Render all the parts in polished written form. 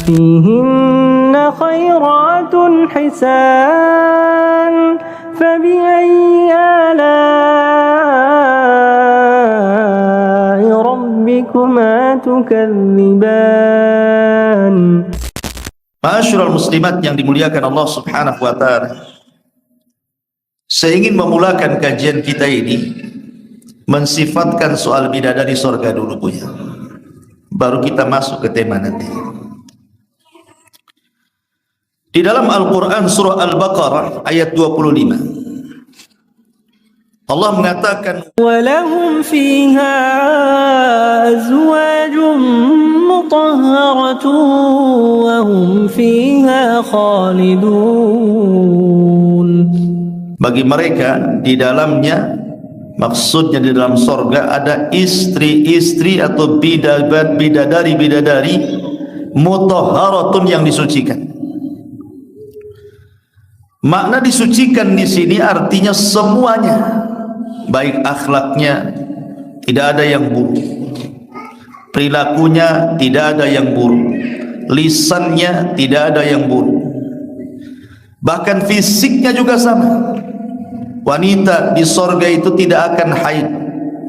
فيهن خيرات حسان فبأي آلاء ربكما تكذبان. Ma'asyiral muslimat yang dimuliakan Allah Subhanahu wa taala. Saya ingin memulakan kajian kita ini mensifatkan soal bidadari surga dulu Bu ya. Baru kita masuk ke tema nanti. Di dalam Al-Qur'an surah Al-Baqarah ayat 25 Allah mengatakan وَلَهُمْ فِيهَا أَزْوَاجٌ مُطَهَّرَةٌ وَهُمْ فِيهَا خَالِدُونَ. Bagi mereka di dalamnya, maksudnya di dalam sorga ada istri-istri atau bidadari-bidadari mutahharatun yang disucikan. Makna disucikan di sini artinya semuanya, baik akhlaknya tidak ada yang buruk, perilakunya tidak ada yang buruk, lisannya tidak ada yang buruk, bahkan fisiknya juga sama. Wanita di sorga itu tidak akan haid,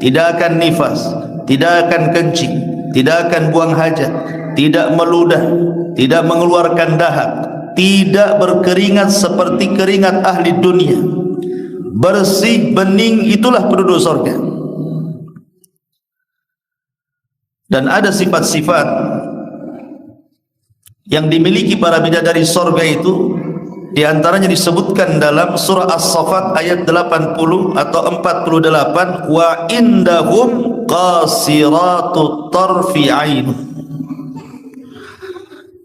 tidak akan nifas, tidak akan kencing, tidak akan buang hajat, tidak meludah, tidak mengeluarkan dahak, tidak berkeringat seperti keringat ahli dunia, bersih, bening, itulah penduduk sorga. Dan ada sifat-sifat yang dimiliki para bidadari sorga itu, di antaranya disebutkan dalam surah As-Saffat ayat 80 atau 48, wa indahum qasiratut tarfi ain.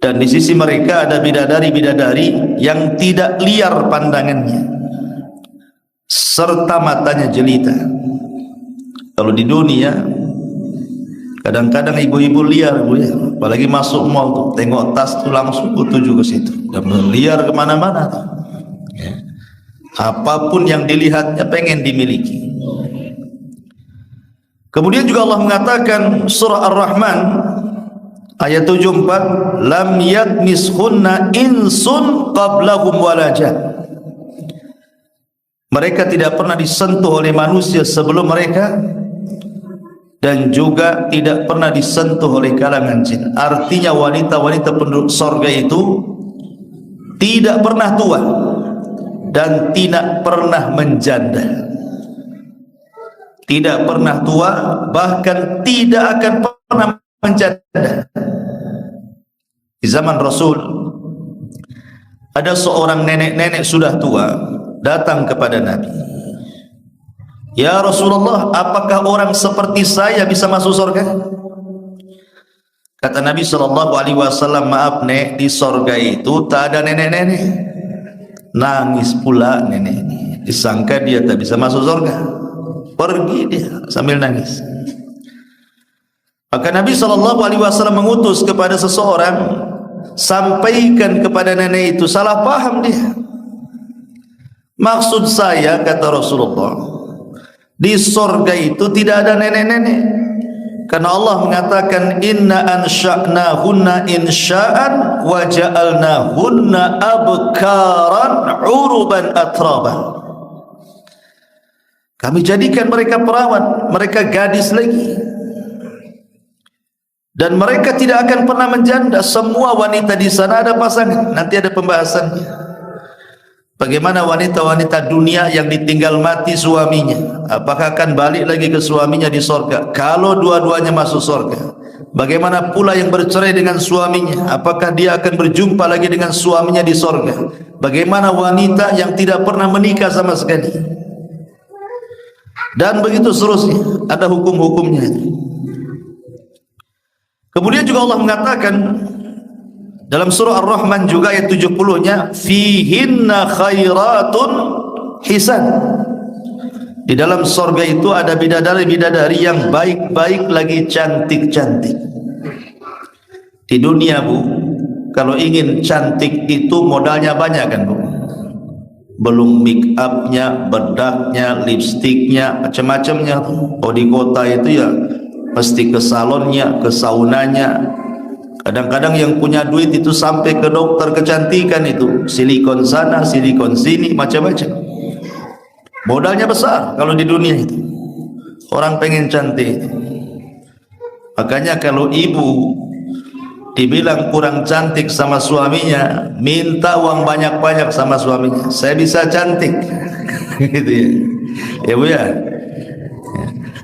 Dan di sisi mereka ada bidadari-bidadari yang tidak liar pandangannya serta matanya jelita. Kalau di dunia kadang-kadang ibu-ibu liar Bu ya, apalagi masuk mall tuh, tengok tas tuh langsung tuju ke situ, dan liar kemana-mana tuh ya. Apapun yang dilihatnya pengen dimiliki. Kemudian juga Allah mengatakan surah Ar-Rahman ayat 74, lam yatmishunna insun qablahum wala jan. Mereka tidak pernah disentuh oleh manusia sebelum mereka, dan juga tidak pernah disentuh oleh kalangan jin. Artinya wanita-wanita penduduk sorga itu tidak pernah tua dan tidak pernah menjanda. Tidak pernah tua, bahkan tidak akan pernah menjanda. Di zaman Rasul ada seorang nenek-nenek sudah tua datang kepada Nabi. Ya Rasulullah, apakah orang seperti saya bisa masuk surga? Kata Nabi SAW, maaf nek, di surga itu tak ada nenek-nenek. Nangis pula nenek ini, disangka dia tak bisa masuk surga, pergi dia sambil nangis. Maka Nabi SAW mengutus kepada seseorang, sampaikan kepada nenek itu, salah paham dia. Maksud saya, kata Rasulullah, di sorga itu tidak ada nenek-nenek, karena Allah mengatakan inna ansha'nahunna insha'an wa ja'alnahunna abkaran uruban atraban. Kami jadikan mereka perawan, mereka gadis lagi, dan mereka tidak akan pernah menjanda. Semua wanita di sana ada pasangan. Nanti ada pembahasannya. Bagaimana wanita-wanita dunia yang ditinggal mati suaminya, apakah akan balik lagi ke suaminya di sorga? Kalau dua-duanya masuk sorga, bagaimana pula yang bercerai dengan suaminya, apakah dia akan berjumpa lagi dengan suaminya di sorga? Bagaimana wanita yang tidak pernah menikah sama sekali? Dan begitu seterusnya, ada hukum-hukumnya. Kemudian juga Allah mengatakan dalam surah Ar-Rahman juga ayat 70-nya, fihinna khairatun hisan. Di dalam surga itu ada bidadari-bidadari yang baik-baik lagi cantik-cantik. Di dunia Bu, kalau ingin cantik itu modalnya banyak kan Bu. Belum make upnya, bedaknya, lipstiknya, macam-macamnya. Oh di kota itu ya mesti ke salonnya, ke saunanya, Kadang-kadang yang punya duit itu sampai ke dokter kecantikan itu, silikon sana, silikon sini, macam-macam. Modalnya besar kalau di dunia itu. Orang pengen cantik. Makanya kalau ibu dibilang kurang cantik sama suaminya, minta uang banyak-banyak sama suaminya. Saya bisa cantik. Gitu ya. Ya Bu ya.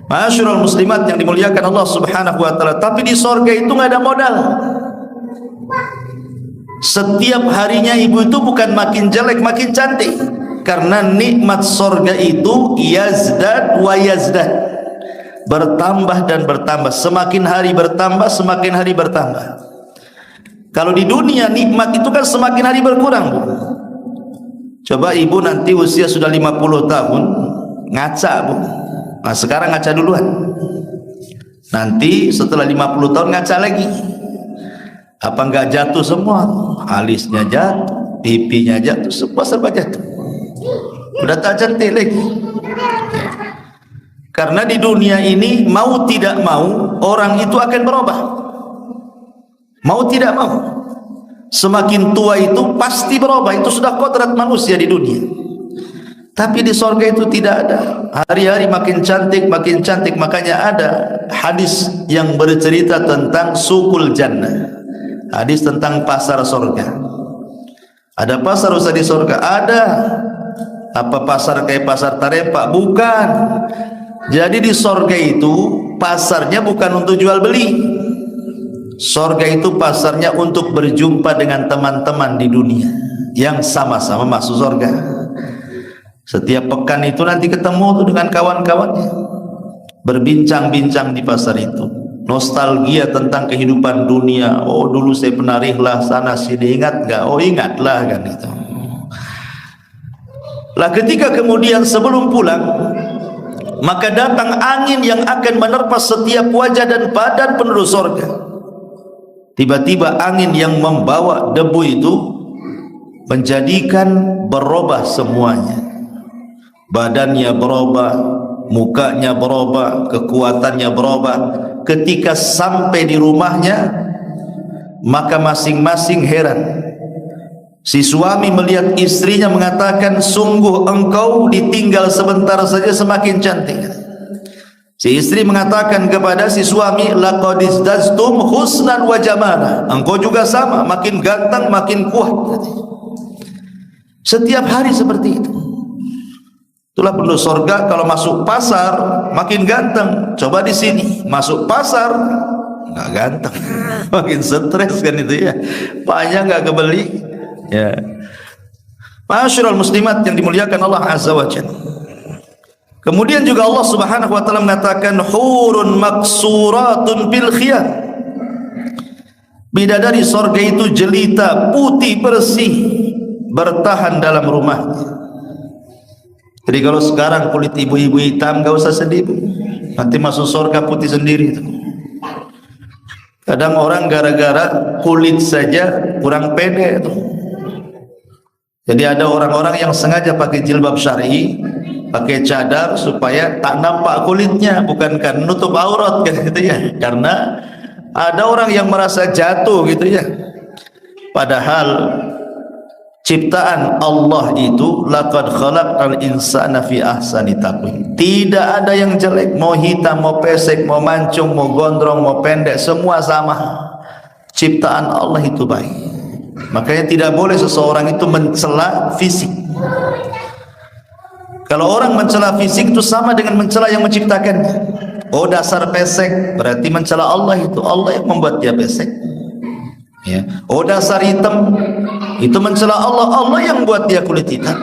Ma'asyiral muslimat yang dimuliakan Allah Subhanahu wa taala, tapi di sorga itu nggak ada modal. Setiap harinya ibu itu bukan makin jelek makin cantik, karena nikmat sorga itu yazdad wa yazdad, bertambah dan bertambah, semakin hari bertambah, semakin hari bertambah. Kalau di dunia nikmat itu kan semakin hari berkurang, Bu. Coba ibu nanti usia sudah 50 tahun ngaca, Bu. Nah, sekarang ngaca duluan. Nanti setelah 50 tahun ngaca lagi. Apa enggak jatuh semua? Alisnya jatuh, pipinya jatuh, semua serba jatuh. Udah tak cantik lagi. Karena di dunia ini mau tidak mau orang itu akan berubah. Mau tidak mau. Semakin tua itu pasti berubah. Itu sudah kodrat manusia di dunia. Tapi di sorga itu tidak ada. Hari-hari makin cantik, makin cantik. Makanya ada hadis yang bercerita tentang sukul jannah. Hadis tentang pasar sorga. Ada pasar usah di sorga? Ada. Apa pasar kayak pasar Tarepak? Bukan. Jadi di sorga itu pasarnya bukan untuk jual beli. Sorga itu pasarnya untuk berjumpa dengan teman-teman di dunia yang sama-sama masuk sorga. Setiap pekan itu nanti ketemu tuh dengan kawan-kawannya, berbincang-bincang di pasar itu, nostalgia tentang kehidupan dunia. Oh dulu saya pernah rihlah sana sini, ingat gak? Oh ingatlah kan itu. Lah ketika kemudian sebelum pulang, maka datang angin yang akan menerpa setiap wajah dan badan penduduk sorga. Tiba-tiba angin yang membawa debu itu menjadikan berubah semuanya. Badannya berubah, mukanya berubah, kekuatannya berubah. Ketika sampai di rumahnya, maka masing-masing heran. Si suami melihat istrinya mengatakan, sungguh engkau ditinggal sebentar saja semakin cantik. Si istri mengatakan kepada si suami, laqad izdaztum husnan wa jamala. Engkau juga sama, makin ganteng, makin kuat. Setiap hari seperti itu. Itulah penduduk sorga kalau masuk pasar makin ganteng. Coba di sini masuk pasar nggak ganteng, makin stres kan itu ya. Banyak nggak kebeli. Ya. Ma'asyiral muslimat yang dimuliakan Allah Azza wa Jalla. Kemudian juga Allah Subhanahu wa taala mengatakan hurun maksuratun bil khiyar. Bidadari sorga itu jelita, putih bersih, bertahan dalam rumahnya. Jadi kalau sekarang kulit ibu-ibu hitam, gak usah sedih, Bu. Nanti masuk surga putih sendiri itu. Kadang orang gara-gara kulit saja kurang pede itu. Jadi ada orang-orang yang sengaja pakai jilbab syar'i, pakai cadar supaya tak nampak kulitnya, bukan kan nutup aurat kan gitu ya. Karena ada orang yang merasa jatuh gitu ya. Padahal ciptaan Allah itu laqad khalaqal insana fi ahsani taqwim. Tidak ada yang jelek, mau hitam, mau pesek, mau mancung, mau gondrong, mau pendek, semua sama. Ciptaan Allah itu baik. Makanya tidak boleh seseorang itu mencela fisik. Kalau orang mencela fisik itu sama dengan mencela yang menciptakannya. Oh dasar pesek, berarti mencela Allah itu. Allah yang membuat dia pesek. Ya. Oh dasar hitam, itu mencela Allah. Allah yang buat dia kulit hitam.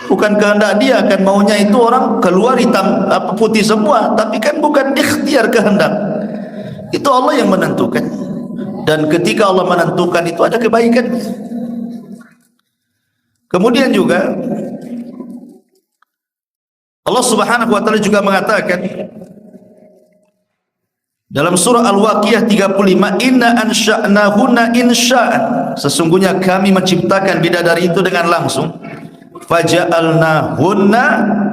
Bukan kehendak dia, kan maunya itu orang keluar hitam apa putih semua, tapi kan bukan ikhtiar kehendak. Itu Allah yang menentukan. Dan ketika Allah menentukan itu ada kebaikan. Kemudian juga Allah Subhanahu wa taala juga mengatakan dalam surah Al-Waqiah 35, inna ansha'nahunna insha'an. Sesungguhnya kami menciptakan bidadari itu dengan langsung. Faja'alnahunna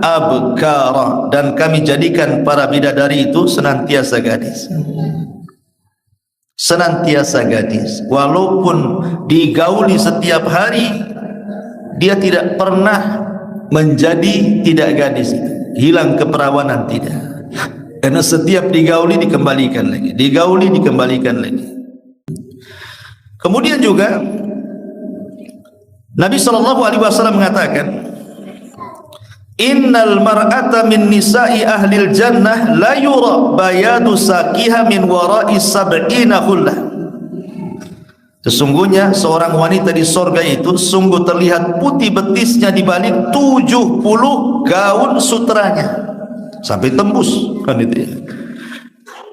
abkara. Dan kami jadikan para bidadari itu senantiasa gadis. senantiasa gadis, walaupun digauli setiap hari, dia tidak pernah menjadi tidak gadis, hilang keperawanan, tidak. Karena setiap digauli dikembalikan lagi, digauli dikembalikan lagi. Kemudian juga Nabi SAW mengatakan, innal mar'ata min nisa'i ahlil jannah la yura bayadu saqiha min wara'i sab'ina khullah. Sesungguhnya seorang wanita di sorga itu sungguh terlihat putih betisnya di balik 70 gaun sutranya, sampai tembus, kan itu ya.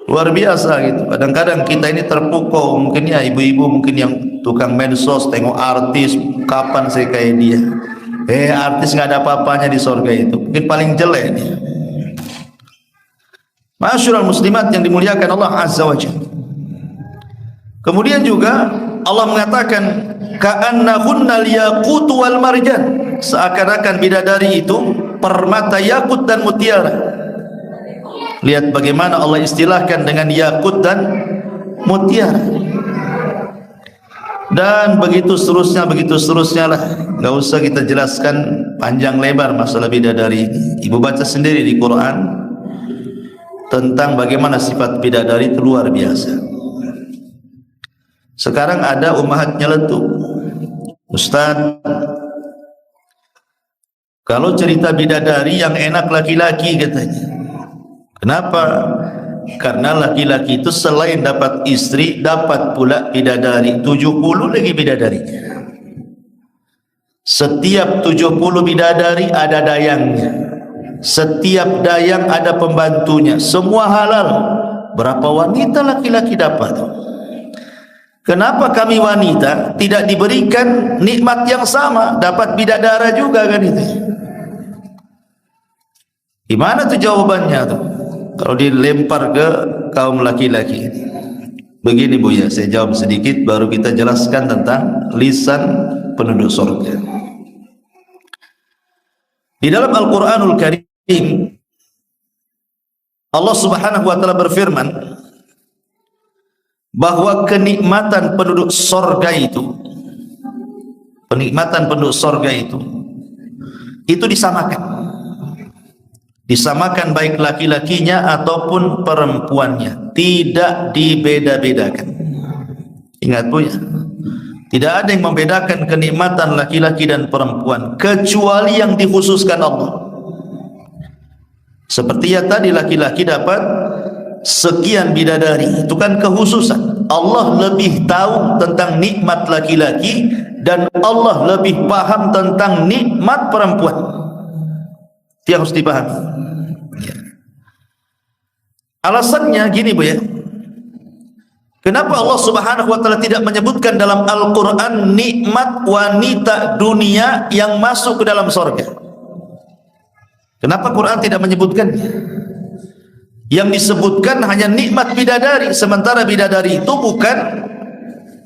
Luar biasa gitu. Kadang-kadang kita ini terpukau, mungkin ya ibu-ibu mungkin yang tukang medsos tengok artis, kapan saya kayak dia. Artis nggak ada apa-apanya di sorga itu, mungkin paling jelek dia. Ma'asyiral muslimat yang dimuliakan Allah Azza wa Jalla. Kemudian juga Allah mengatakan ka'annahunnal yaqut wal marjan, seakan-akan bidadari itu permata yakut dan mutiara. Lihat bagaimana Allah istilahkan dengan yakut dan mutiara. Dan begitu seterusnya lah. Gak usah kita jelaskan panjang lebar masalah bidadari ini. Ibu baca sendiri di Quran tentang bagaimana sifat bidadari itu luar biasa. Sekarang ada ummahat nyeletuk, Ustaz, kalau cerita bidadari yang enak laki-laki katanya. Kenapa? Karena laki-laki itu selain dapat istri, dapat pula bidadari. 70 lagi bidadarinya. Setiap 70 bidadari ada dayangnya. Setiap dayang ada pembantunya. Semua halal. Berapa wanita laki-laki dapat? Kenapa kami wanita tidak diberikan nikmat yang sama, dapat bidadara juga kan itu? Gimana tuh jawabannya tuh? Kalau dilempar ke kaum laki-laki. Begini Bu ya, saya jawab sedikit baru kita jelaskan tentang lisan penduduk surga. Di dalam Al-Qur'anul Karim Allah Subhanahu wa taala berfirman bahwa kenikmatan penduduk surga itu, kenikmatan penduduk surga itu disamakan baik laki-lakinya ataupun perempuannya, tidak dibeda-bedakan. Ingat Bu ya, tidak ada yang membedakan kenikmatan laki-laki dan perempuan kecuali yang dikhususkan Allah. Seperti ya tadi, laki-laki dapat sekian bidadari, itu kan kekhususan. Allah lebih tahu tentang nikmat laki-laki dan Allah lebih paham tentang nikmat perempuan. Itu yang harus dipahami. Alasannya gini Bu ya, kenapa Allah Subhanahu wa taala tidak menyebutkan dalam Al-Quran nikmat wanita dunia yang masuk ke dalam surga? Kenapa Quran tidak menyebutkannya? Yang disebutkan hanya nikmat bidadari, sementara bidadari itu bukan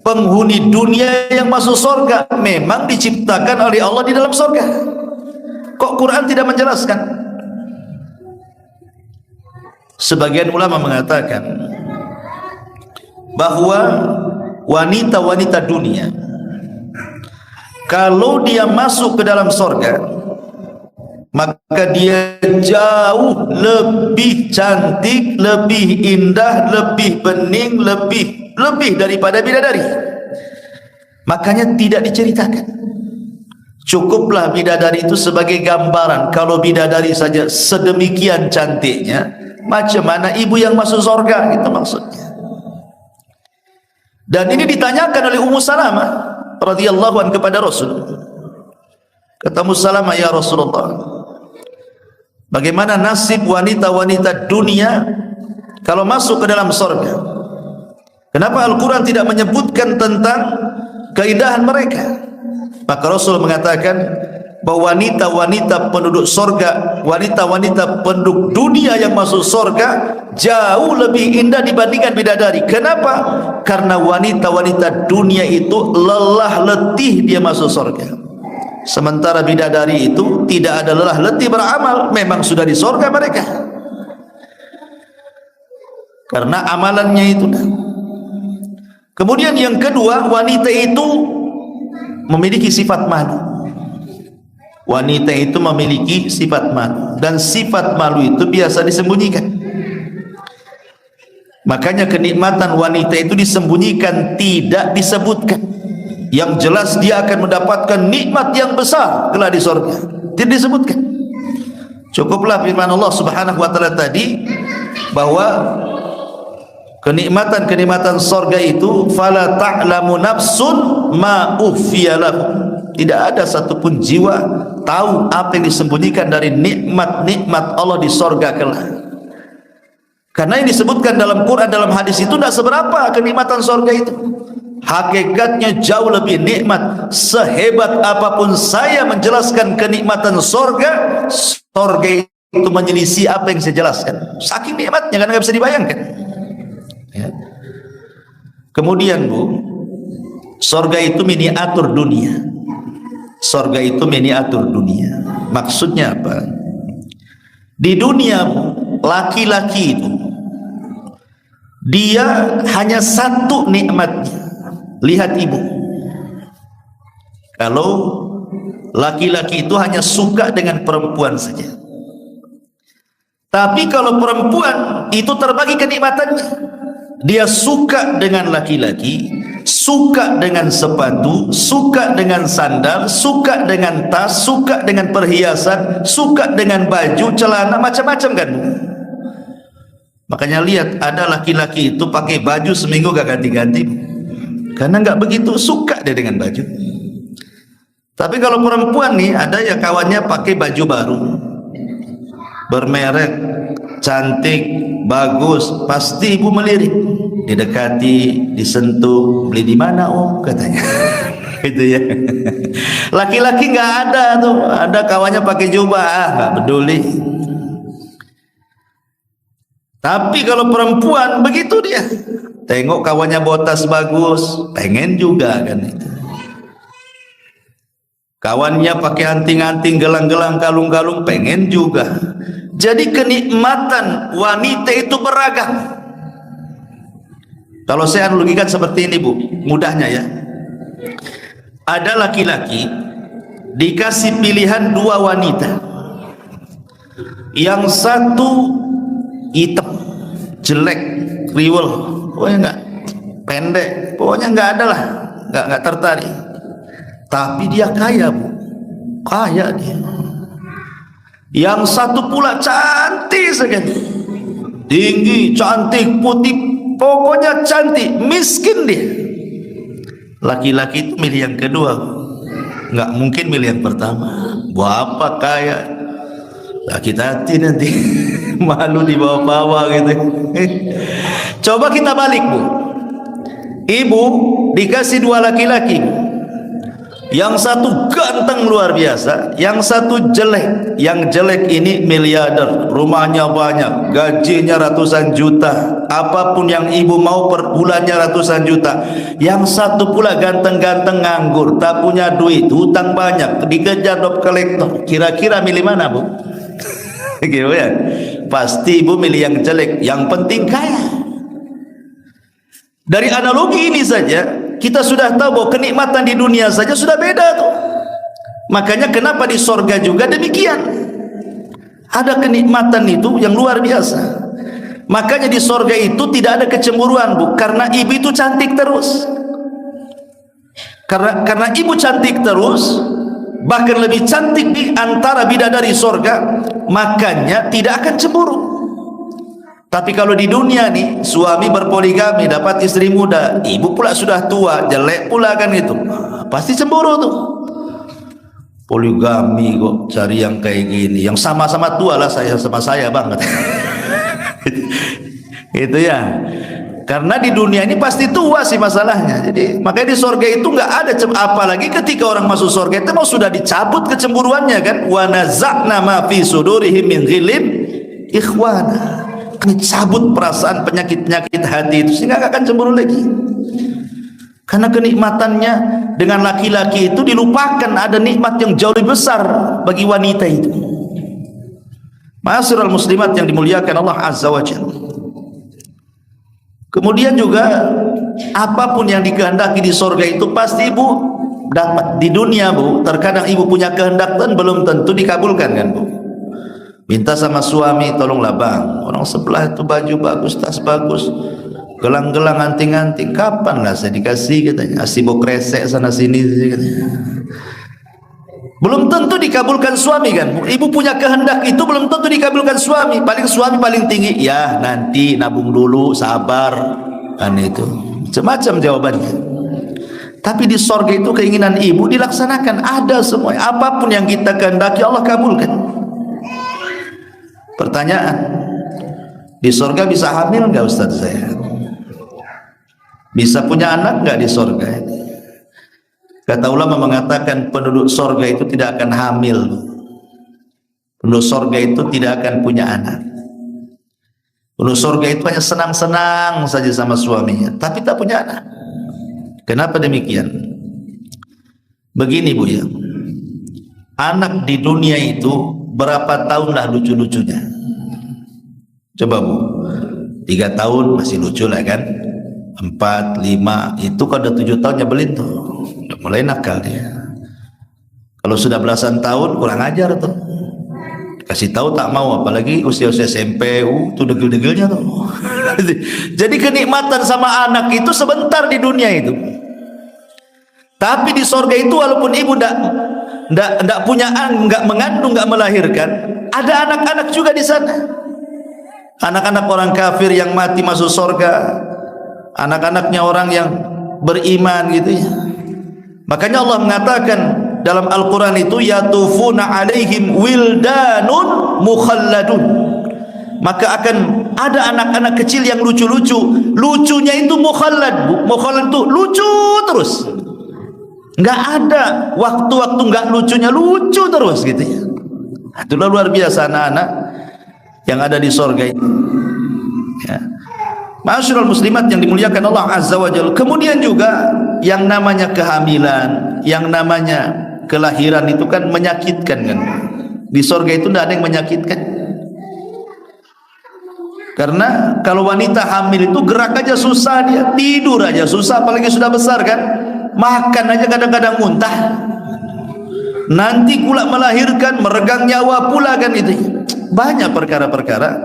penghuni dunia yang masuk surga, memang diciptakan oleh Allah di dalam surga. Kok Quran tidak menjelaskan? Sebagian ulama mengatakan bahwa wanita-wanita dunia kalau dia masuk ke dalam surga, maka dia jauh lebih cantik, lebih indah, lebih bening, lebih daripada bidadari. Makanya tidak diceritakan. Cukuplah bidadari itu sebagai gambaran. Kalau bidadari saja sedemikian cantiknya, macam mana ibu yang masuk surga? Itu maksudnya. Dan ini ditanyakan oleh Ummu Salamah radhiyallahu anha kepada Rasul. Kata Ummu Salamah, ya Rasulullah, bagaimana nasib wanita-wanita dunia kalau masuk ke dalam surga? Kenapa Al-Quran tidak menyebutkan tentang keindahan mereka? Maka Rasul mengatakan bahwa wanita-wanita penduduk surga, wanita-wanita penduduk dunia yang masuk surga jauh lebih indah dibandingkan bidadari. Kenapa? Karena wanita-wanita dunia itu lelah letih dia masuk surga. Sementara bidadari itu tidak ada lelah letih beramal, memang sudah di surga mereka. Karena amalannya itu. Kemudian yang kedua, wanita itu memiliki sifat malu. Wanita itu memiliki sifat malu, dan sifat malu itu biasa disembunyikan. Makanya kenikmatan wanita itu disembunyikan, tidak disebutkan. Yang jelas dia akan mendapatkan nikmat yang besar kelak di surga, tidak disebutkan. Cukuplah firman Allah Subhanahu wa taala tadi bahwa kenikmatan-kenikmatan surga itu fala ta'lamu nafsun ma ukhfiya lahum. Tidak ada satupun jiwa tahu apa yang disembunyikan dari nikmat-nikmat Allah di surga kelak. Karena yang disebutkan dalam Quran, dalam hadis itu tidak seberapa kenikmatan surga itu. Hakikatnya jauh lebih nikmat. Sehebat apapun saya menjelaskan kenikmatan surga, surga itu menyelisih apa yang saya jelaskan. Saking nikmatnya, karena nggak bisa dibayangkan. Ya. Kemudian Bu, surga itu miniatur dunia. Surga itu miniatur dunia. Maksudnya apa? Di dunia laki-laki itu dia hanya satu nikmatnya. Lihat ibu, kalau laki-laki itu hanya suka dengan perempuan saja. Tapi kalau perempuan itu terbagi kenikmatannya. Dia suka dengan laki-laki, suka dengan sepatu, suka dengan sandal, suka dengan tas, suka dengan perhiasan, suka dengan baju, celana, macam-macam kan. Makanya lihat, ada laki-laki itu pakai baju seminggu gak ganti-ganti, karena gak begitu suka dia dengan baju. Tapi kalau perempuan nih, ada ya kawannya pakai baju baru, bermerek, cantik, bagus, pasti ibu melirik, didekati, disentuh, beli di mana om katanya. Gitu ya. Laki-laki nggak ada tuh, ada kawannya pakai jubah, nggak peduli. Tapi kalau perempuan begitu dia, tengok kawannya bawa tas bagus, pengen juga kan itu. Kawannya pakai anting-anting, gelang-gelang, kalung-kalung, pengen juga. Jadi kenikmatan wanita itu beragam. Kalau saya analogikan seperti ini Bu, mudahnya ya. Ada laki-laki dikasih pilihan dua wanita. Yang satu hitam, jelek, riwel, pokoknya enggak, pendek, pokoknya enggak ada lah, enggak tertarik. Tapi dia kaya Bu, kaya dia. Yang satu pula cantik sekali, tinggi, cantik, putih, pokoknya cantik, miskin dia. Laki-laki itu milih yang kedua, nggak mungkin milih yang pertama. Bapak kaya, sakit hati nanti, malu dibawa-bawa gitu. Coba kita balik Bu, ibu dikasih dua laki-laki, yang satu ganteng luar biasa, yang satu jelek. Yang jelek ini miliarder, rumahnya banyak, gajinya ratusan juta, apapun yang ibu mau per bulannya ratusan juta. Yang satu pula ganteng-ganteng nganggur, tak punya duit, hutang banyak, dikejar debt collector. Kira-kira milih mana Bu? Gitu ya. Pasti ibu milih yang jelek, yang penting kaya. Dari analogi ini saja kita sudah tahu bahwa kenikmatan di dunia saja sudah beda tuh. Makanya kenapa di sorga juga demikian. Ada kenikmatan itu yang luar biasa. Makanya di sorga itu tidak ada kecemburuan Bu, karena ibu itu cantik terus. Karena ibu cantik terus, bahkan lebih cantik di antara bidadari sorga, makanya tidak akan cemburu. Tapi kalau di dunia nih, suami berpoligami, dapat istri muda, ibu pula sudah tua, jelek pula kan itu, pasti cemburu tuh. Poligami kok cari yang kayak gini, yang sama-sama tua lah, saya sama saya banget. Itu ya. Karena di dunia ini pasti tua sih masalahnya. Jadi makanya di surga itu nggak ada apalagi ketika orang masuk surga itu mau sudah dicabut kecemburuannya kan. Wa naza'na ma fi sudurihim min ghillin ikhwana. Cabut perasaan penyakit-penyakit hati itu sehingga nggak akan cemburu lagi. Karena kenikmatannya dengan laki-laki itu dilupakan, ada nikmat yang jauh lebih besar bagi wanita itu. Ma'asyiral muslimat yang dimuliakan Allah Azza wa Jalla. Kemudian juga apapun yang dikehendaki di sorga itu pasti ibu dapat. Di dunia bu, terkadang ibu punya kehendak dan belum tentu dikabulkan kan bu. Minta sama suami, tolonglah bang, orang sebelah itu baju bagus, tas bagus, gelang-gelang, anting-anting, kapan lah saya dikasih katanya, asibok kresek sana sini katanya. Belum tentu dikabulkan suami kan. Ibu punya kehendak itu belum tentu dikabulkan suami. Paling suami paling tinggi, ya nanti nabung dulu, sabar kan itu. Macam-macam jawabannya. Tapi di sorga itu keinginan ibu dilaksanakan, ada semua. Apapun yang kita kehendaki Allah kabulkan. Pertanyaan, di sorga bisa hamil nggak Ustaz saya? Bisa punya anak nggak di sorga ini? Kata ulama mengatakan penduduk sorga itu tidak akan hamil. Penduduk sorga itu tidak akan punya anak. Penduduk sorga itu hanya senang-senang saja sama suaminya, tapi tak punya anak. Kenapa demikian? Begini bu ya, anak di dunia itu berapa tahun lah lucu-lucunya? Coba bu, 3 tahun masih lucu lah kan, 4, 5, itu kalau udah 7 tahun nyebelin tuh, udah mulai nakal dia. Kalau sudah belasan tahun kurang ajar tuh, kasih tahu tak mau, apalagi usia-usia SMP, tuh degil-degilnya tuh. Jadi kenikmatan sama anak itu sebentar di dunia itu. Tapi di sorga itu walaupun ibu ndak punya anak, nggak mengandung, nggak melahirkan, ada anak-anak juga di sana. Anak-anak orang kafir yang mati masuk sorga, anak-anaknya orang yang beriman gitu ya. Makanya Allah mengatakan dalam Al-Quran itu, yatufuna alaihim wildanun mukhalladun. Maka akan ada anak-anak kecil yang lucu-lucu. Lucunya itu mukhallad. Mukhallad itu lucu terus, nggak ada waktu-waktu nggak lucunya, lucu terus gitu ya. Itulah luar biasa anak-anak yang ada di sorga itu ya. Ma'asyiral muslimat yang dimuliakan Allah Azza wa Jalla. Kemudian juga yang namanya kehamilan, yang namanya kelahiran itu kan menyakitkan kan. Di sorga itu tidak ada yang menyakitkan. Karena kalau wanita hamil itu gerak aja susah, dia tidur aja susah, apalagi sudah besar kan. Makan aja kadang-kadang muntah. Nanti pula melahirkan, meregang nyawa pula kan itu. Banyak perkara-perkara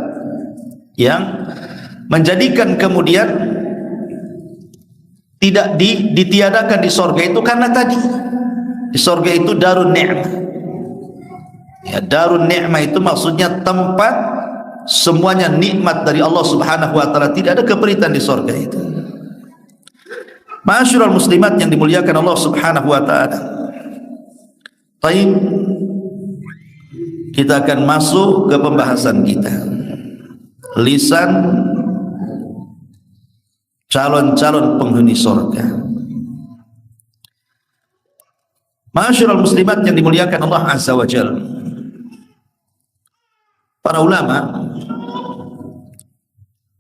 yang menjadikan kemudian tidak ditiadakan di sorga itu karena tadi di sorga itu darun ni'mah ya. Darun ni'mah itu maksudnya tempat semuanya nikmat dari Allah subhanahu wa ta'ala, tidak ada keperitan di sorga itu. Ma'asyiral muslimat yang dimuliakan Allah subhanahu wa ta'ala. Baik, kita akan masuk ke pembahasan kita, lisan calon-calon penghuni sorga. Ma'asyiral muslimat yang dimuliakan Allah Azza wa Jalla. Para ulama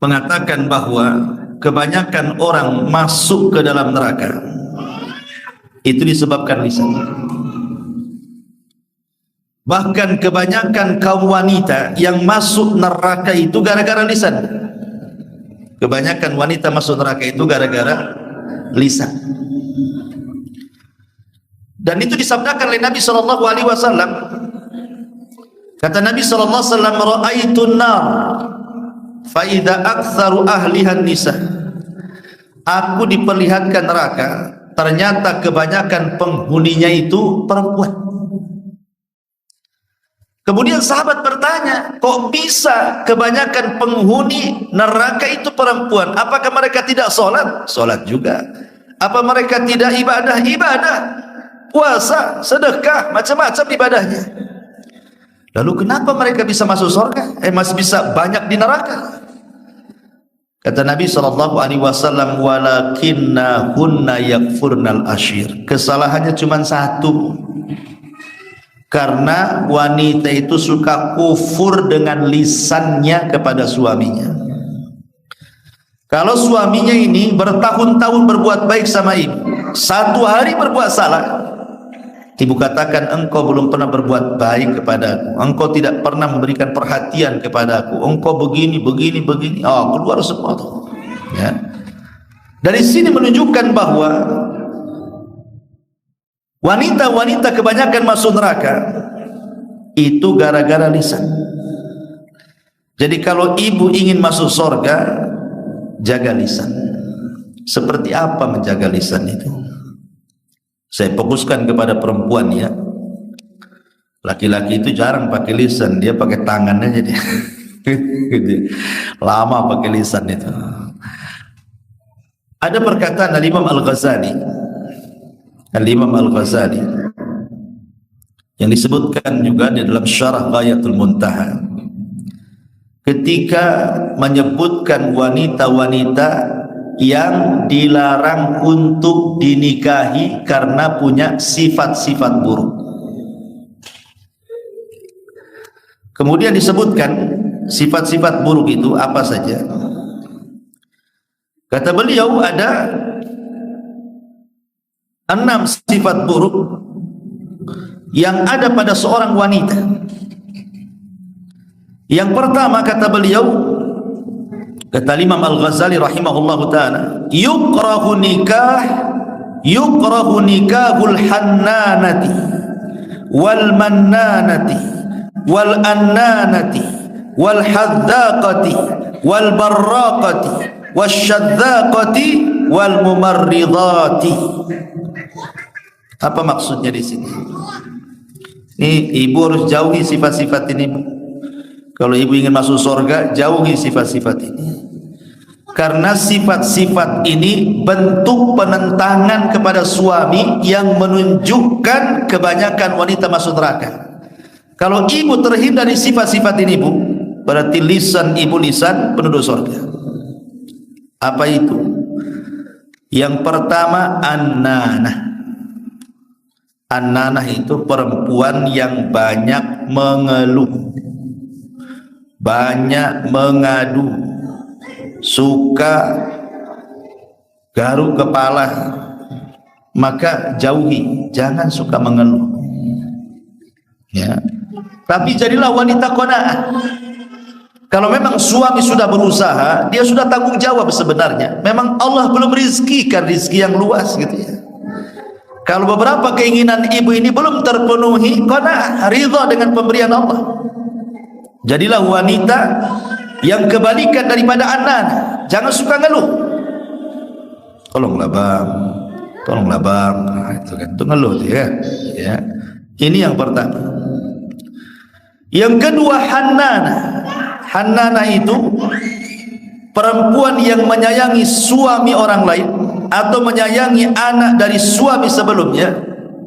mengatakan bahwa kebanyakan orang masuk ke dalam neraka itu disebabkan lisan. Bahkan kebanyakan kaum wanita yang masuk neraka itu gara-gara lisan. Kebanyakan wanita masuk neraka itu gara-gara lisan. Dan itu disabdakan oleh Nabi sallallahu alaihi wasallam. Kata Nabi sallallahu alaihi wasallam, "Ra'aitun nar fa idza aktsaru ahliha nisa." Aku diperlihatkan neraka, ternyata kebanyakan penghuninya itu perempuan. Kemudian sahabat bertanya, kok bisa kebanyakan penghuni neraka itu perempuan? Apakah mereka tidak sholat? Sholat juga. Apa mereka tidak ibadah? Ibadah. Puasa, sedekah, macam-macam ibadahnya. Lalu kenapa mereka bisa masuk surga? Masih bisa banyak di neraka? Kata Nabi SAW, walakinnahunna yakfurnal ashir. Kesalahannya cuma satu. Karena wanita itu suka kufur dengan lisannya kepada suaminya. Kalau suaminya ini bertahun-tahun berbuat baik sama ibu, satu hari berbuat salah, ibu katakan, engkau belum pernah berbuat baik kepada aku, engkau tidak pernah memberikan perhatian kepada aku, engkau begini, begini, begini, keluar semua tuh. Ya. Dari sini menunjukkan bahwa wanita-wanita kebanyakan masuk neraka itu gara-gara lisan. Jadi kalau ibu ingin masuk surga, jaga lisan. Seperti apa menjaga lisan itu? Saya fokuskan kepada perempuan ya. Laki-laki itu jarang pakai lisan, dia pakai tangannya jadi lama pakai lisan itu. Ada perkataan Al-Imam Al-Ghazali, Al-Imam Al-Ghazali yang disebutkan juga di dalam Syarah Ghayatul Muntaha, ketika menyebutkan wanita-wanita yang dilarang untuk dinikahi karena punya sifat-sifat buruk. Kemudian disebutkan sifat-sifat buruk itu apa saja. Kata beliau ada 6 sifat buruk yang ada pada seorang wanita. Yang pertama kata beliau, kata Imam Al-Ghazali rahimahullahu ta'ala, yukrahu nikahul hannanati wal mannanati wal annanati wal haddaqati wal barraqati wasyadzaqati wal mumarridati. Apa maksudnya di sini? Ini ibu harus jauhi sifat-sifat ini. Kalau ibu ingin masuk surga, jauhi sifat-sifat ini. Karena sifat-sifat ini bentuk penentangan kepada suami yang menunjukkan kebanyakan wanita masuk neraka. Kalau ibu terhindar dari sifat-sifat ini, Bu, berarti lisan ibu lisan penduduk surga. Apa itu? Yang pertama an-nanah. An-nanah itu perempuan yang banyak mengeluh, banyak mengadu, suka garuk kepala. Maka jauhi, jangan suka mengeluh. Ya. Tapi jadilah wanita qanaah. Kalau memang suami sudah berusaha, dia sudah tanggung jawab sebenarnya. Memang Allah belum rizkikan rizki yang luas gitu ya. Kalau beberapa keinginan ibu ini belum terpenuhi, qanaah, ridha dengan pemberian Allah. Jadilah wanita yang kebalikan daripada anak. Jangan suka ngeluh. Tolonglah bang, tolonglah bang. Nah, itu kan, itu ngeluh ya. Ya. Ini yang pertama. Yang kedua hannanah. Hannanah itu perempuan yang menyayangi suami orang lain atau menyayangi anak dari suami sebelumnya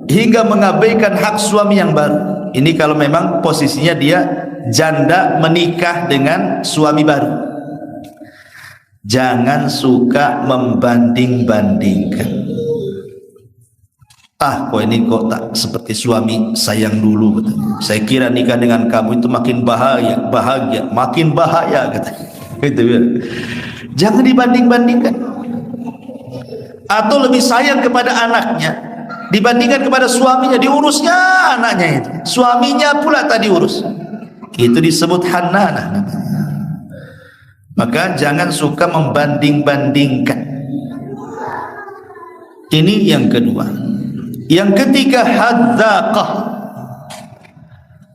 hingga mengabaikan hak suami yang baru. Ini kalau memang posisinya dia janda menikah dengan suami baru. Jangan suka membanding-bandingkan. Ah, kok ini kok tak seperti suami sayang dulu katanya. Saya kira nikah dengan kamu itu makin bahagia, makin bahaya katanya. Itu ya. Jangan dibanding-bandingkan. Atau lebih sayang kepada anaknya dibandingkan kepada suaminya, diurusnya anaknya itu. Suaminya pula tak diurus. Itu disebut hannanah. Maka jangan suka membanding-bandingkan. Ini yang kedua. Yang ketiga haddaqah.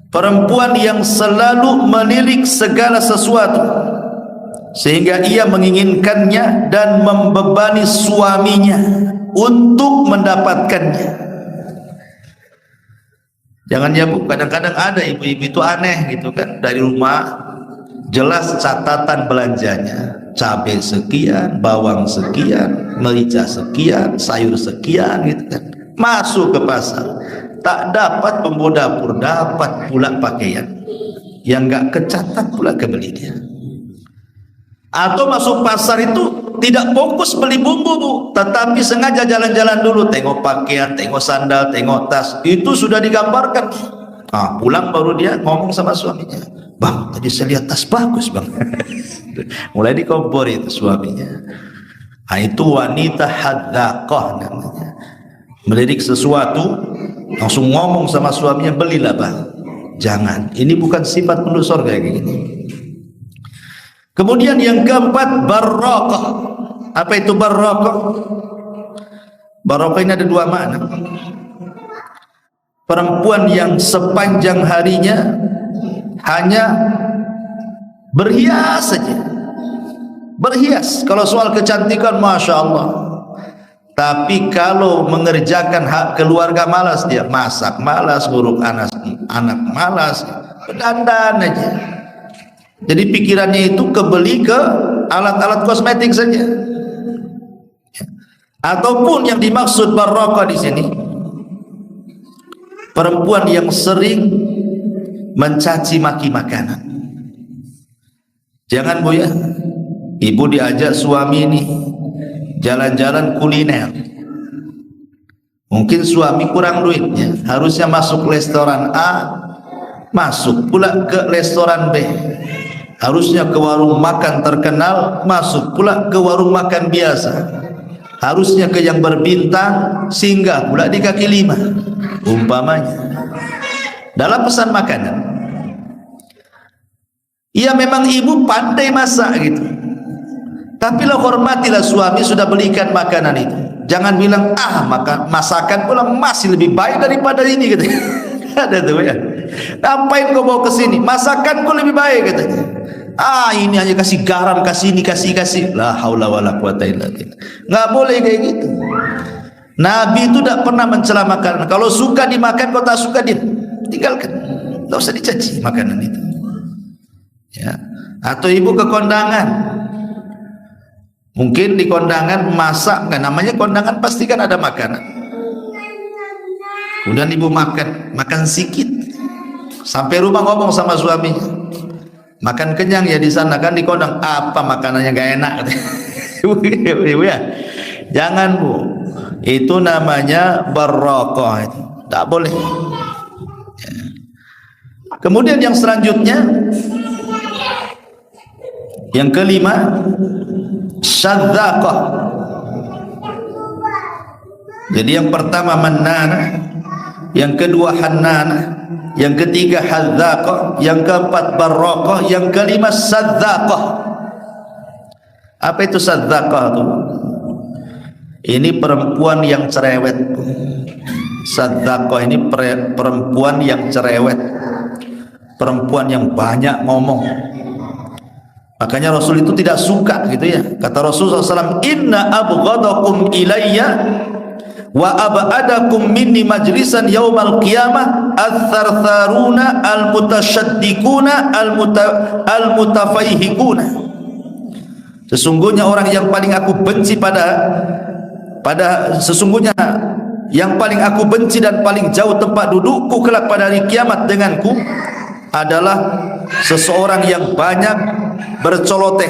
Perempuan yang selalu menilik segala sesuatu sehingga ia menginginkannya dan membebani suaminya untuk mendapatkannya. Jangan ya Bu, kadang-kadang ada ibu-ibu itu aneh gitu kan, dari rumah jelas catatan belanjanya, cabai sekian, bawang sekian, merica sekian, sayur sekian gitu kan. Masuk ke pasar tak dapat pembawa dapur, dapat pula pakaian yang enggak kecatat pula kebeli dia. Atau masuk pasar itu tidak fokus beli bumbu Bu, tetapi sengaja jalan-jalan dulu, tengok pakaian, tengok sandal, tengok tas, itu sudah digambarkan. Ah, pulang baru dia ngomong sama suaminya, bang tadi saya lihat tas bagus bang. Mulai dikompor itu suaminya. Nah, itu wanita haddaqah namanya. Melirik sesuatu langsung ngomong sama suaminya, belilah bang. Jangan, ini bukan sifat penduduk surga kayak gini. Kemudian yang keempat barraqah. Apa itu barokah? Barokah ini ada dua makna. Perempuan yang sepanjang harinya hanya berhias saja, berhias. Kalau soal kecantikan, masya Allah. Tapi kalau mengerjakan hak keluarga, malas dia, masak malas, nguruk anak malas, berdandan aja. Jadi pikirannya itu kebeli ke alat-alat kosmetik saja. Ataupun yang dimaksud barokah di sini, perempuan yang sering mencaci maki makanan. Jangan Bu ya, ibu diajak suami ini jalan-jalan kuliner, mungkin suami kurang duitnya, harusnya masuk restoran A, masuk pula ke restoran B. Harusnya ke warung makan terkenal, masuk pula ke warung makan biasa. Harusnya ke yang berbintang, singgah pula di kaki lima, umpamanya. Dalam pesan makanan, ya memang ibu pandai masak gitu, tapi lo hormatilah suami sudah belikan makanan itu. Jangan bilang masakan pula masih lebih baik daripada ini gitu. Ada tuh ya, ngapain kau bawa ke sini, masakanku lebih baik katanya. Ini hanya kasih garam, kasih ini, kasih. La haula wala quwata illa billah. Nggak boleh kayak gitu. Nabi itu tidak pernah mencela makanan. Kalau suka dimakan, kalau tak suka tinggalkan. Tidak usah dicaci makanan itu. Ya. Atau ibu ke kondangan, mungkin di kondangan masak, nggak, namanya kondangan pasti kan ada makanan. Kemudian ibu makan sedikit, sampai rumah ngomong sama suaminya, makan kenyang ya di sana kan di kondang, apa makanannya nggak enak. Ibu ya, jangan Bu, itu namanya barokah, itu tak boleh. Kemudian yang selanjutnya, yang kelima, syadzaqah. Jadi yang pertama manana, yang kedua hannana, yang ketiga hadzaqah, yang keempat barokah, yang kelima sadzaqah. Apa itu sadzaqah itu? Ini perempuan yang cerewet. Sadzaqah ini perempuan yang cerewet, perempuan yang banyak ngomong. Makanya Rasul itu tidak suka gitu ya. Kata Rasul SAW, inna abghadakum ilayya wa ab'adakum minni majlisan yaumal qiyamah ats-tsartsaruna al-mutasyaddiquna al-mutafaihikuna. Sesungguhnya orang yang paling aku benci sesungguhnya yang paling aku benci dan paling jauh tempat dudukku kelak pada hari kiamat denganku adalah seseorang yang banyak berceloteh,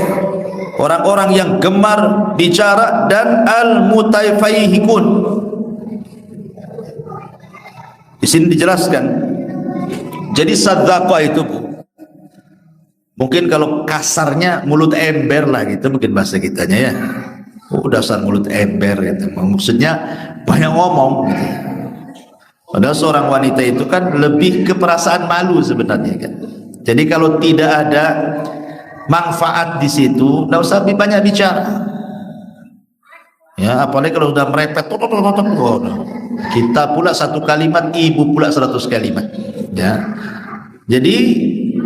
orang-orang yang gemar bicara, dan al-mutafaihikun. Di sini dijelaskan. Jadi sadzaqah itu Bu, mungkin kalau kasarnya mulut ember lah gitu, mungkin bahasa kitanya ya. Dasar mulut ember itu. Maksudnya banyak ngomong gitu. Padahal seorang wanita itu kan lebih ke perasaan malu sebenarnya kan. Jadi kalau tidak ada manfaat di situ, tidak usah banyak bicara. Ya, apalagi kalau sudah merepet, kita pula satu kalimat, ibu pula 100 kalimat. Ya, jadi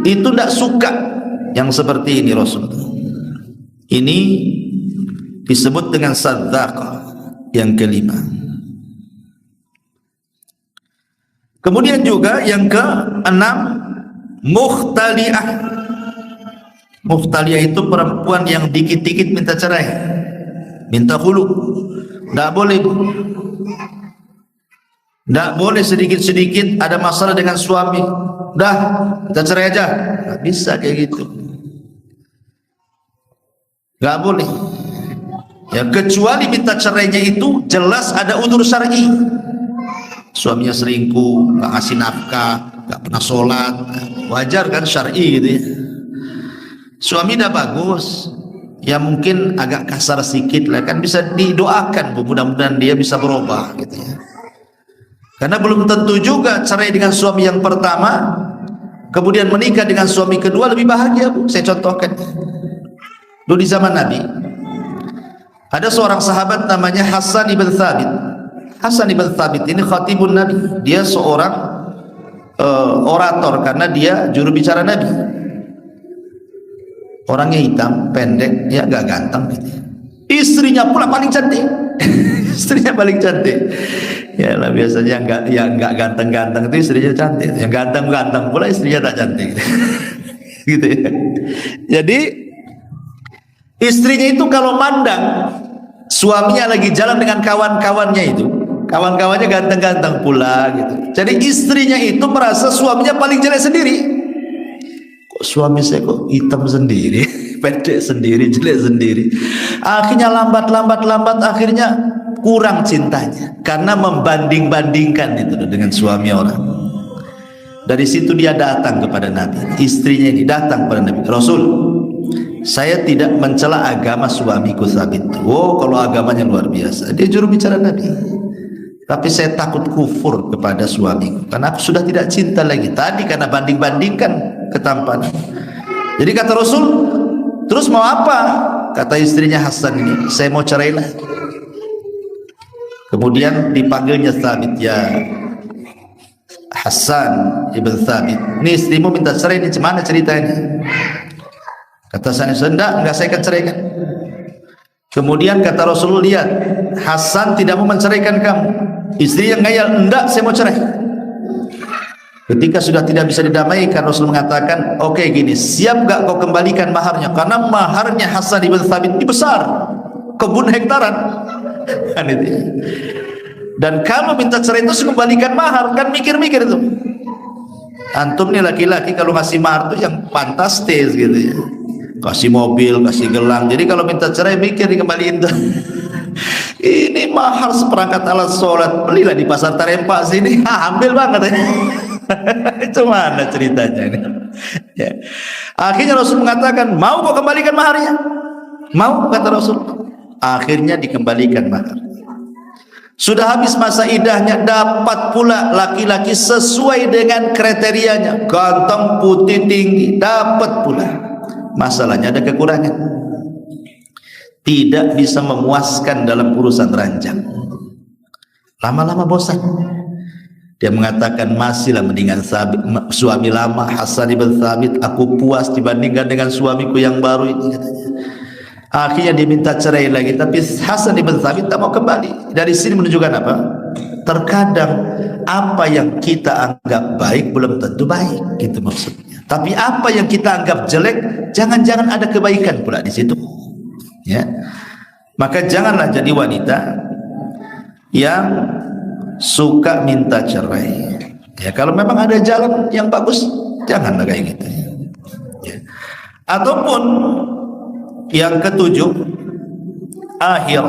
itu tidak suka yang seperti ini Rasul. Ini disebut dengan sadzaqah yang kelima. Kemudian juga yang keenam, mukhtali'ah. Mukhtali'ah itu perempuan yang dikit-dikit minta cerai, minta khulu. Tidak boleh Bu. Tidak boleh sedikit-sedikit ada masalah dengan suami, dah kita cerai aja. Tidak bisa kayak gitu. Tidak boleh. Ya, kecuali minta cerainya itu jelas ada udzur syar'i. Suaminya selingkuh, nggak ngasih nafkah, nggak pernah sholat, wajar kan syar'i gitu ya. Suami dah bagus, ya mungkin agak kasar sedikit lah, kan bisa didoakan Bu, mudah-mudahan dia bisa berubah gitu ya. Karena belum tentu juga cerai dengan suami yang pertama kemudian menikah dengan suami kedua lebih bahagia Bu. Saya contohkan dulu di zaman Nabi, Ada seorang sahabat namanya Hasan ibn Thabit. Hasan ibn Thabit ini khatibun Nabi. Dia seorang orator karena dia juru bicara Nabi. Orangnya hitam, pendek, ya gak ganteng gitu. Istrinya pula paling cantik. Istrinya paling cantik. Ya lah, biasanya yang nggak ganteng-ganteng itu istrinya cantik. Yang ganteng-ganteng pula istrinya tak cantik. Gitu ya. Jadi istrinya itu kalau mandang suaminya lagi jalan dengan kawan-kawannya itu, kawan-kawannya ganteng-ganteng pula gitu. Jadi istrinya itu merasa suaminya paling jelek sendiri. Kok suami saya kok hitam sendiri, pendek sendiri, jelek sendiri. Akhirnya lambat akhirnya kurang cintanya karena membanding-bandingkan itu dengan suami orang. Dari situ dia datang kepada Nabi. Istrinya ini datang kepada Nabi. Rasul, saya tidak mencela agama suamiku Thabit. Oh, kalau agamanya luar biasa. Dia juru bicara Nabi. Tapi saya takut kufur kepada suamiku karena aku sudah tidak cinta lagi. Tadi karena banding-bandingkan ketampanan. Jadi kata Rasul, terus mau apa? Kata istrinya Hasan ini, saya mau cerai lah. Kemudian dipanggilnya Thabit, ya Hasan ibn Thabit, ini istrimu minta cerai, ini gimana ceritanya? Kata Hasan, enggak saya akan ceraikan. Kemudian kata Rasulullah, lihat Hasan tidak mau menceraikan kamu. Istri yang ngayal, enggak saya mau cerai. Ketika sudah tidak bisa didamaikan, Rasul mengatakan, oke, gini, siap gak kau kembalikan maharnya? Karena maharnya Hasan ibn Thabit ini besar, kebun hektaran kan itu ya. Dan kalau minta cerai itu kembalikan mahar, kan mikir-mikir itu. Antum nih laki-laki kalau ngasih mahar itu yang fantastis gitu ya, kasih mobil, kasih gelang. Jadi kalau minta cerai mikir dikembaliin tuh. Ini mahar seperangkat alat sholat, belilah di pasar Tarempa sini, ambil banget ya. Itu mana ceritanya ini? Ya. Akhirnya Rasul mengatakan, mau kau kembalikan maharnya? Mau, kata Rasul. Akhirnya dikembalikan mahar. Sudah habis masa idahnya, dapat pula laki-laki sesuai dengan kriterianya, ganteng, putih, tinggi, dapat pula. Masalahnya ada kekurangan, tidak bisa memuaskan dalam urusan ranjang. Lama-lama bosan. Dia mengatakan, masihlah mendingan suami lama Hasan ibn Thabit, aku puas dibandingkan dengan suamiku yang baru ini, katanya. Akhirnya diminta cerai lagi, tapi Hasan ibn Thabit tak mau kembali. Dari sini menunjukkan apa? Terkadang apa yang kita anggap baik belum tentu baik, gitu maksudnya. Tapi apa yang kita anggap jelek, jangan-jangan ada kebaikan pula di situ. Ya, maka janganlah jadi wanita yang suka minta cerai. Ya, kalau memang ada jalan yang bagus, janganlah kayak gitu. Ya. Ataupun yang ketujuh, akhir,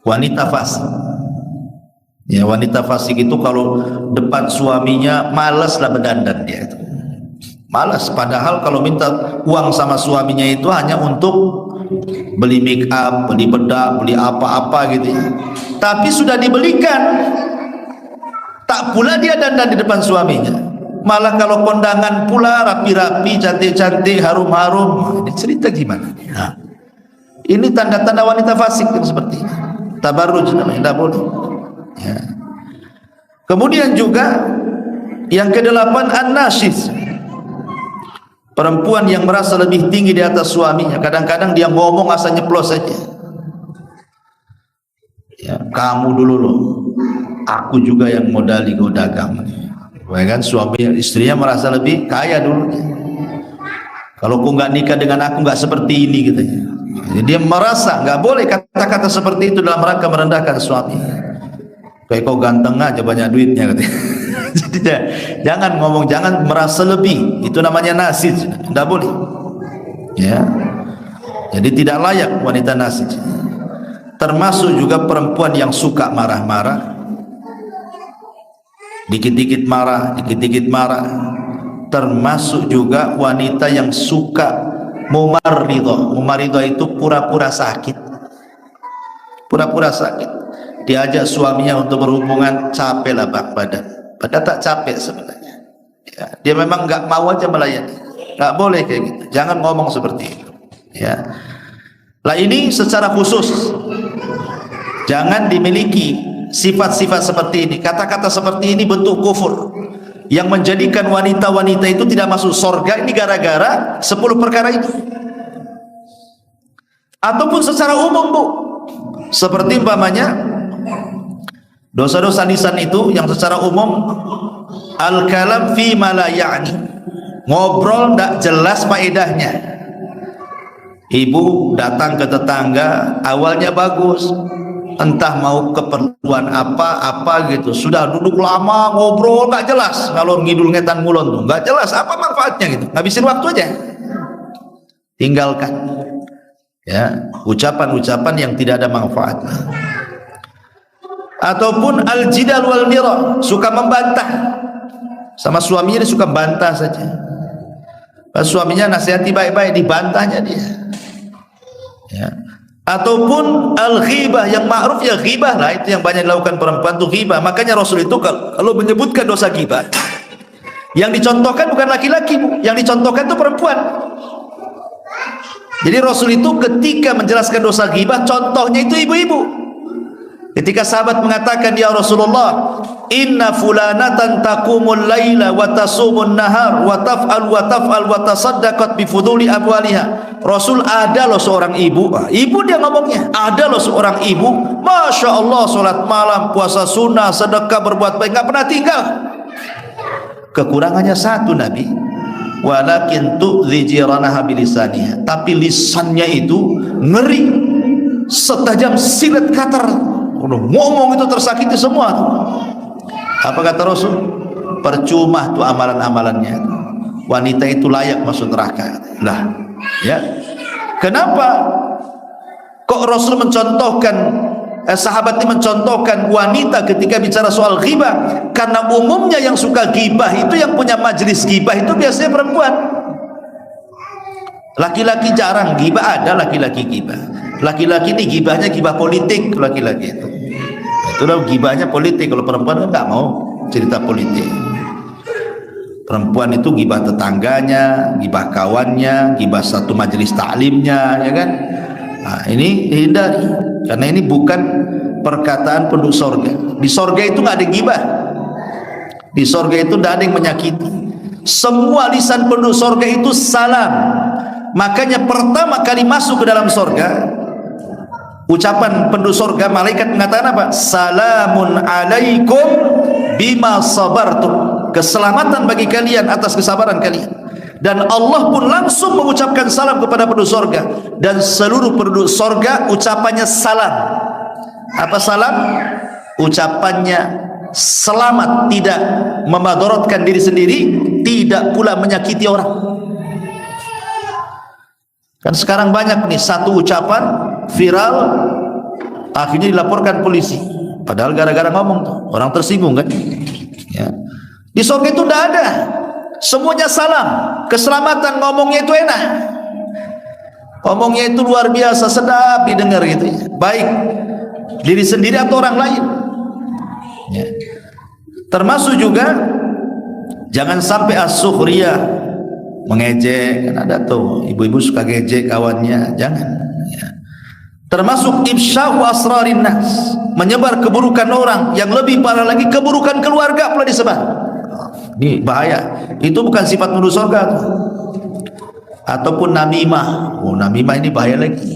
wanita fasik. Ya, wanita fasik itu kalau depan suaminya malaslah berdandan dia itu. Malas, padahal kalau minta uang sama suaminya itu hanya untuk beli make up, beli bedak, beli apa-apa gitu ya. Tapi sudah dibelikan, tak pula dia dandan di depan suaminya. Malah kalau kondangan pula rapi-rapi, cantik-cantik, harum-harum. Ini cerita gimana? Nah, ini tanda-tanda wanita fasik yang seperti ini. Tabarruj namanya, tidak boleh. Ya. Kemudian juga yang kedelapan, an-nasyis. Perempuan yang merasa lebih tinggi di atas suaminya. Kadang-kadang dia ngomong asal nyeplos saja. Ya, kamu dulu loh, aku juga yang modali kau dagang. Ya kan, suami istrinya merasa lebih kaya dulu. Kalau kau nggak nikah dengan aku nggak seperti ini gitu. Jadi dia merasa nggak boleh kata-kata seperti itu dalam rangka merendahkan suami. Kayak kau ganteng aja banyak duitnya katanya. Jadi jangan ngomong, jangan merasa lebih. Itu namanya nasid, tidak boleh. Ya, jadi tidak layak wanita nasid. Termasuk juga perempuan yang suka marah-marah. Dikit-dikit marah, dikit-dikit marah. Termasuk juga wanita yang suka mumarridhah. Mumarridhah itu pura-pura sakit. Pura-pura sakit. Diajak suaminya untuk berhubungan, capek lah badan. Padahal tak capek sebenarnya. Ya, dia memang nggak mau aja melayani. Nggak boleh kayak gitu. Jangan ngomong seperti itu. Ya. Lah ini secara khusus jangan dimiliki sifat-sifat seperti ini. Kata-kata seperti ini bentuk kufur yang menjadikan wanita-wanita itu tidak masuk surga. Ini gara-gara 10 perkara ini. Ataupun secara umum, Bu, seperti umpamanya dosa-dosa lisan itu yang secara umum al-kalam fi ma la ya'ni, ngobrol tidak jelas faedahnya. Ibu datang ke tetangga, awalnya bagus, entah mau keperluan apa gitu, sudah duduk lama ngobrol nggak jelas, ngalor ngidul ngetan ngulon tuh nggak jelas apa manfaatnya gitu, ngabisin waktu aja, tinggalkan ya ucapan-ucapan yang tidak ada manfaatnya. Ataupun al-jidal wal mira, suka membantah sama suaminya, dia suka bantah saja. Pas suaminya nasihati baik-baik, dibantahnya dia ya. Ataupun al-ghibah, yang ma'ruf ya ghibah lah, itu yang banyak dilakukan perempuan tuh ghibah. Makanya Rasul itu kalau menyebutkan dosa ghibah, yang dicontohkan bukan laki-laki, yang dicontohkan itu perempuan. Jadi Rasul itu ketika menjelaskan dosa ghibah, contohnya itu ibu-ibu. Ketika sahabat mengatakan, ya Rasulullah, inna fulanatan taqumul laila wa tasumun nahar wa taf'al wa tasaddaqat bi fuduli amwaliha. Rasul, ada loh seorang ibu, ibu dia ngomongnya, ada loh seorang ibu, Masya Allah, sholat malam, puasa sunnah, sedekah, berbuat baik, nggak pernah tinggal. Kekurangannya satu, Nabi, walakin tu'dhi jiranaha bilisaniha, tapi lisannya itu ngeri, setajam silet katar. Ngomong itu tersakiti semua tuh. Apa kata Rasul? Percuma tuh amalan-amalannya. Wanita itu layak masuk neraka. Lah, ya. Kenapa kok Rasul mencontohkan, sahabat ini mencontohkan wanita ketika bicara soal ghibah? Karena umumnya yang suka ghibah itu, yang punya majelis ghibah itu biasanya perempuan. Laki-laki jarang ghibah, ada laki-laki ghibah. Laki-laki ini ghibahnya ghibah politik, laki-laki itu. Itulah ghibahnya politik. Kalau perempuan kan nggak mau cerita politik. Perempuan itu ghibah tetangganya, ghibah kawannya, ghibah satu majelis taklimnya, ya kan? Nah, ini dihindari karena ini bukan perkataan penduduk sorga. Di sorga itu nggak ada ghibah. Di sorga itu tidak ada yang menyakiti. Semua lisan penduduk sorga itu salam. Makanya pertama kali masuk ke dalam sorga, ucapan penduduk sorga, malaikat mengatakan apa? Salamun alaikum bima sabartum. Keselamatan bagi kalian atas kesabaran kalian. Dan Allah pun langsung mengucapkan salam kepada penduduk sorga. Dan seluruh penduduk sorga ucapannya salam. Apa salam? Ucapannya selamat, tidak memadaratkan diri sendiri, tidak pula menyakiti orang. Kan sekarang banyak nih, satu ucapan viral akhirnya dilaporkan polisi, padahal gara-gara ngomong tuh orang tersinggung kan ya. Di surga itu tidak ada, semuanya salam, keselamatan, ngomongnya itu enak, ngomongnya itu luar biasa sedap didengar gitu ya. Baik diri sendiri atau orang lain ya. Termasuk juga jangan sampai as-sukhriyah, mengejek, kan ada tuh ibu-ibu suka ngejek kawannya, jangan ya. Termasuk ifsya'u asrarin nas, menyebar keburukan orang, yang lebih parah lagi keburukan keluarga pula disebar. Ini bahaya, itu bukan sifat penduduk surga tuh. Ataupun namimah, namimah ini bahaya lagi,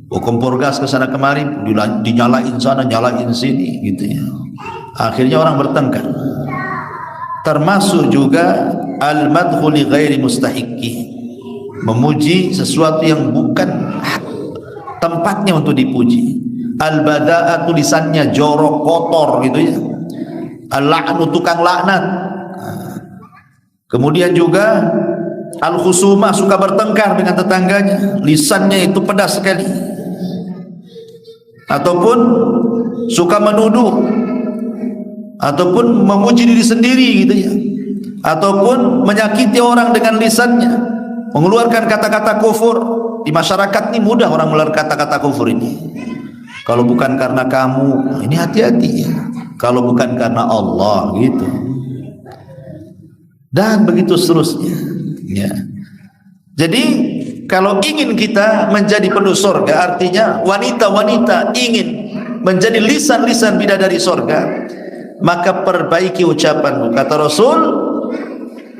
kompor gas ke sana kemari, dinyalain sana nyalain sini gitu ya, akhirnya orang bertengkar. Termasuk juga al-madhu li ghairi mustahiqqi, memuji sesuatu yang bukan tempatnya untuk dipuji. Al-bada'atu, lisannya jorok, kotor gitu ya. Al-la'nu, tukang laknat. Kemudian juga al-khusumah, suka bertengkar dengan tetangganya, lisannya itu pedas sekali. Ataupun suka menuduh, ataupun memuji diri sendiri gitu ya, ataupun menyakiti orang dengan lisannya, mengeluarkan kata-kata kufur. Di masyarakat ini mudah orang mengeluarkan kata-kata kufur ini. Kalau bukan karena kamu, ini hati-hati ya. Kalau bukan karena Allah gitu. Dan begitu seterusnya ya. Jadi kalau ingin kita menjadi penduduk sorga, artinya wanita-wanita ingin menjadi lisan-lisan bidadari sorga, maka perbaiki ucapanmu. Kata Rasul,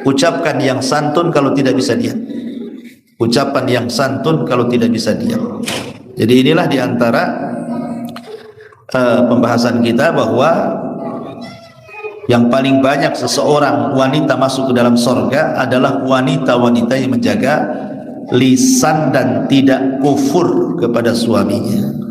ucapkan yang santun kalau tidak bisa diam. Ucapan yang santun kalau tidak bisa diam. Jadi inilah diantara pembahasan kita, bahwa yang paling banyak seseorang wanita masuk ke dalam sorga adalah wanita-wanita yang menjaga lisan dan tidak kufur kepada suaminya.